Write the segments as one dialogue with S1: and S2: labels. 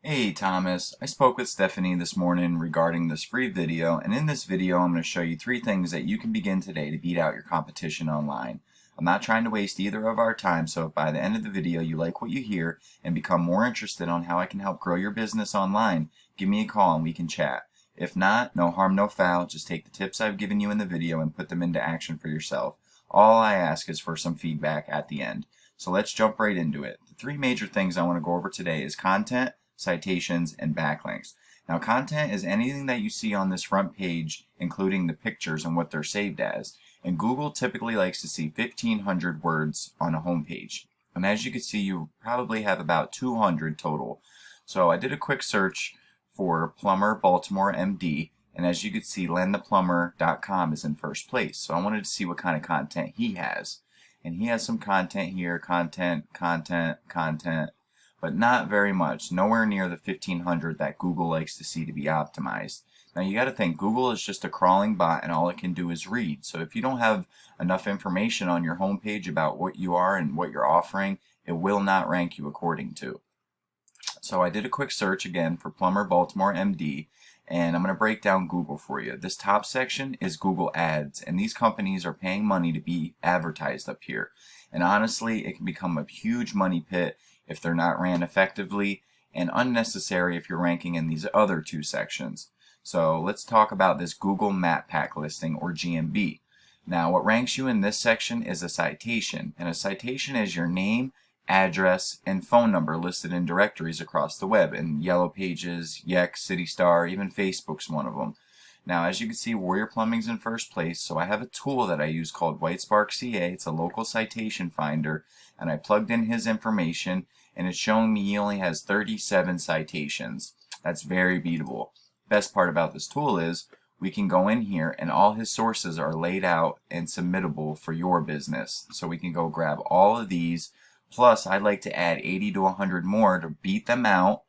S1: Hey Thomas, I spoke with Stephanie this morning regarding this free video, and in this video I'm going to show you 3 things that you can begin today to beat out your competition online. I'm not trying to waste either of our time, so if by the end of the video you like what you hear and become more interested on how I can help grow your business online, give me a call and we can chat. If not, no harm, no foul, just take the tips I've given you in the video and put them into action for yourself. All I ask is for some feedback at the end. So let's jump right into it. The 3 major things I want to go over today is content, citations, and backlinks. Now, content is anything that you see on this front page, including the pictures and what they're saved as. And Google typically likes to see 1,500 words on a home page. And as you can see, you probably have about 200 total. So I did a quick search for Plumber Baltimore MD, and as you can see, lentheplumber.com is in first place. So I wanted to see what kind of content he has. And he has some content here, content, but not very much, nowhere near the 1,500 that Google likes to see to be optimized. Now you got to think, Google is just a crawling bot and all it can do is read. So if you don't have enough information on your homepage about what you are and what you're offering, it will not rank you according to. So I did a quick search again for Plumber Baltimore MD, and I'm going to break down Google for you. This top section is Google Ads, and these companies are paying money to be advertised up here. And honestly, it can become a huge money pit if they're not ran effectively, and unnecessary if you're ranking in these other 2 sections. So let's talk about this Google Map Pack listing, or GMB. Now what ranks you in this section is a citation, and a citation is your name, address, and phone number listed in directories across the web, in Yellow Pages, Yext, CityStar, even Facebook's one of them. Now as you can see, Warrior Plumbing's in first place, so I have a tool that I use called Whitespark CA. It's a local citation finder, and I plugged in his information, and it's showing me he only has 37 citations. That's very beatable. Best part about this tool is we can go in here and all his sources are laid out and submittable for your business. So we can go grab all of these, plus I'd like to add 80 to 100 more to beat them out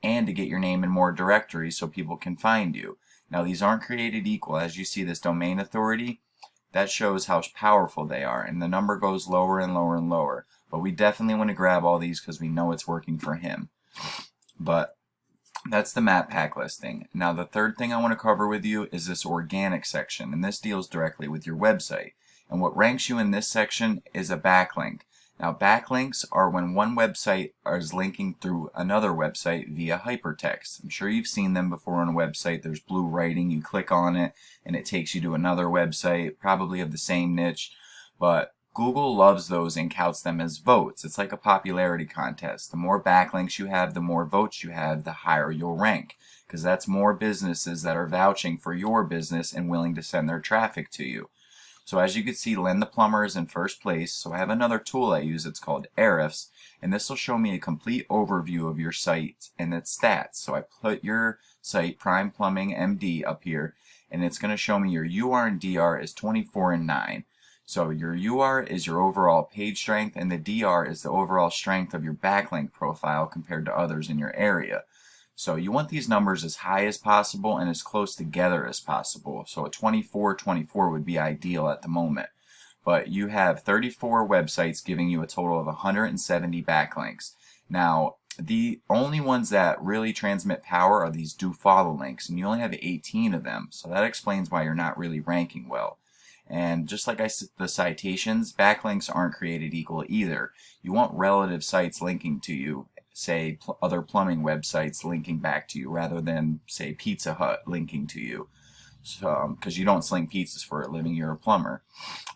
S1: and to get your name in more directories so people can find you. Now these aren't created equal. As you see, this domain authority, that shows how powerful they are, and the number goes lower and lower and lower. But we definitely want to grab all these because we know it's working for him. But that's the map pack listing. Now the third thing I want to cover with you is this organic section, and this deals directly with your website. And what ranks you in this section is a backlink. Now backlinks are when one website is linking through another website via hypertext. I'm sure you've seen them before on a website. There's blue writing, you click on it and it takes you to another website, probably of the same niche, but Google loves those and counts them as votes. It's like a popularity contest. The more backlinks you have, the more votes you have, the higher you'll rank, because that's more businesses that are vouching for your business and willing to send their traffic to you. So as you can see, Len the Plumber is in first place. So I have another tool I use. It's called Ahrefs, and this will show me a complete overview of your site and its stats. So I put your site, Prime Plumbing MD, up here, and it's going to show me your UR and DR is 24 and 9. So your UR is your overall page strength, and the DR is the overall strength of your backlink profile compared to others in your area. So you want these numbers as high as possible and as close together as possible. So a 24 would be ideal at the moment. But you have 34 websites giving you a total of 170 backlinks. Now, the only ones that really transmit power are these do follow links, and you only have 18 of them. So that explains why you're not really ranking well. And just like the citations, backlinks aren't created equal either. You want relative sites linking to you, say other plumbing websites linking back to you, rather than say Pizza Hut linking to you, because you don't sling pizzas for a living, you're a plumber.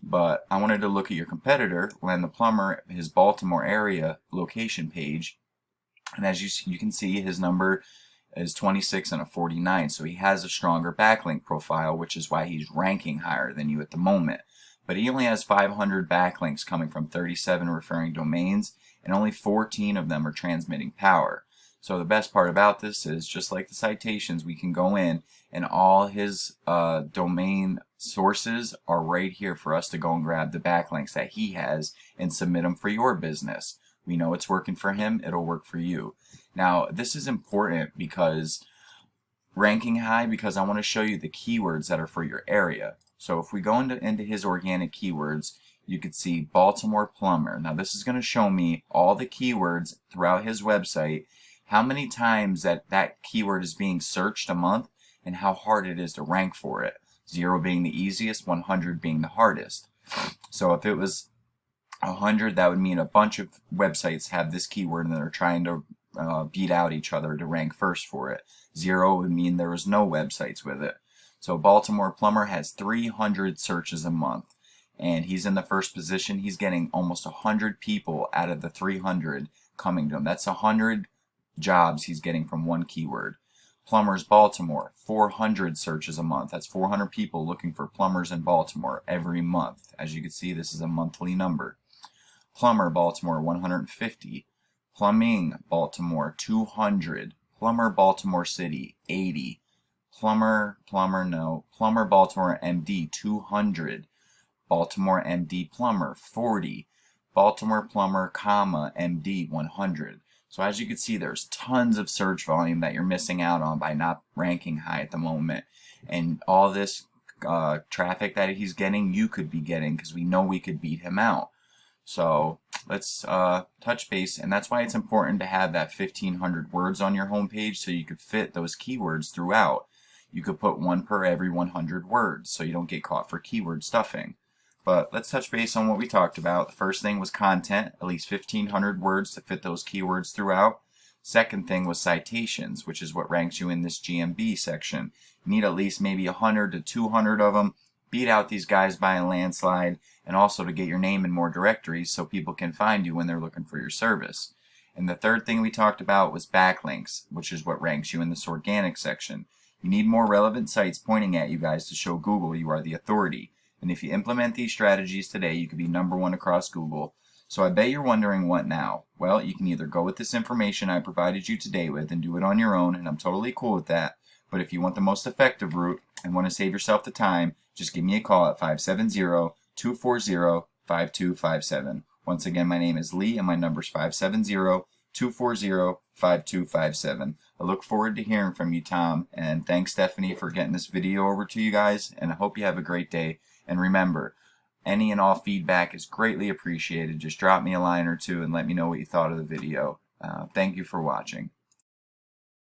S1: But I wanted to look at your competitor, Len the Plumber, his Baltimore area location page, and as you can see, his number is 26 and a 49, so he has a stronger backlink profile, which is why he's ranking higher than you at the moment. But he only has 500 backlinks coming from 37 referring domains, and only 14 of them are transmitting power. So the best part about this is, just like the citations, we can go in and all his domain sources are right here for us to go and grab the backlinks that he has and submit them for your business. We know it's working for him, it'll work for you. Now this is important because ranking high, because I want to show you the keywords that are for your area. So if we go into his organic keywords, you could see Baltimore Plumber. Now this is going to show me all the keywords throughout his website how many times that keyword is being searched a month, and how hard it is to rank for it. 0 being the easiest, 100 being the hardest. So if it was 100, that would mean a bunch of websites have this keyword and they're trying to beat out each other to rank first for it. 0 would mean there was no websites with it. So Baltimore plumber has 300 searches a month, and he's in the first position. He's getting almost 100 people out of the 300 coming to him. That's 100 jobs he's getting from one keyword. Plumbers Baltimore, 400 searches a month. That's 400 people looking for plumbers in Baltimore every month. As you can see, this is a monthly number. Plumber Baltimore, 150. Plumbing Baltimore, 200. Plumber Baltimore City, 80. Plumber Baltimore MD, 200. Baltimore MD Plumber, 40. Baltimore Plumber, MD, 100. So as you can see, there's tons of search volume that you're missing out on by not ranking high at the moment. And all this traffic that he's getting, you could be getting, because we know we could beat him out. So let's touch base, and that's why it's important to have that 1,500 words on your homepage so you could fit those keywords throughout. You could put one per every 100 words so you don't get caught for keyword stuffing. But let's touch base on what we talked about. The first thing was content, at least 1,500 words to fit those keywords throughout. Second thing was citations, which is what ranks you in this GMB section. You need at least maybe 100 to 200 of them. Beat out these guys by a landslide, and also to get your name in more directories so people can find you when they're looking for your service. And the third thing we talked about was backlinks, which is what ranks you in this organic section. You need more relevant sites pointing at you guys to show Google you are the authority. And if you implement these strategies today, you could be #1 across Google. So I bet you're wondering, what now? Well, you can either go with this information I provided you today with and do it on your own, and I'm totally cool with that. But if you want the most effective route and want to save yourself the time, just give me a call at 570-240-5257. Once again, my name is Lee and my number is 570-240-5257. I look forward to hearing from you, Tom, and thanks, Stephanie, for getting this video over to you guys, and I hope you have a great day. And remember, any and all feedback is greatly appreciated. Just drop me a line or two and let me know what you thought of the video. Thank you for watching.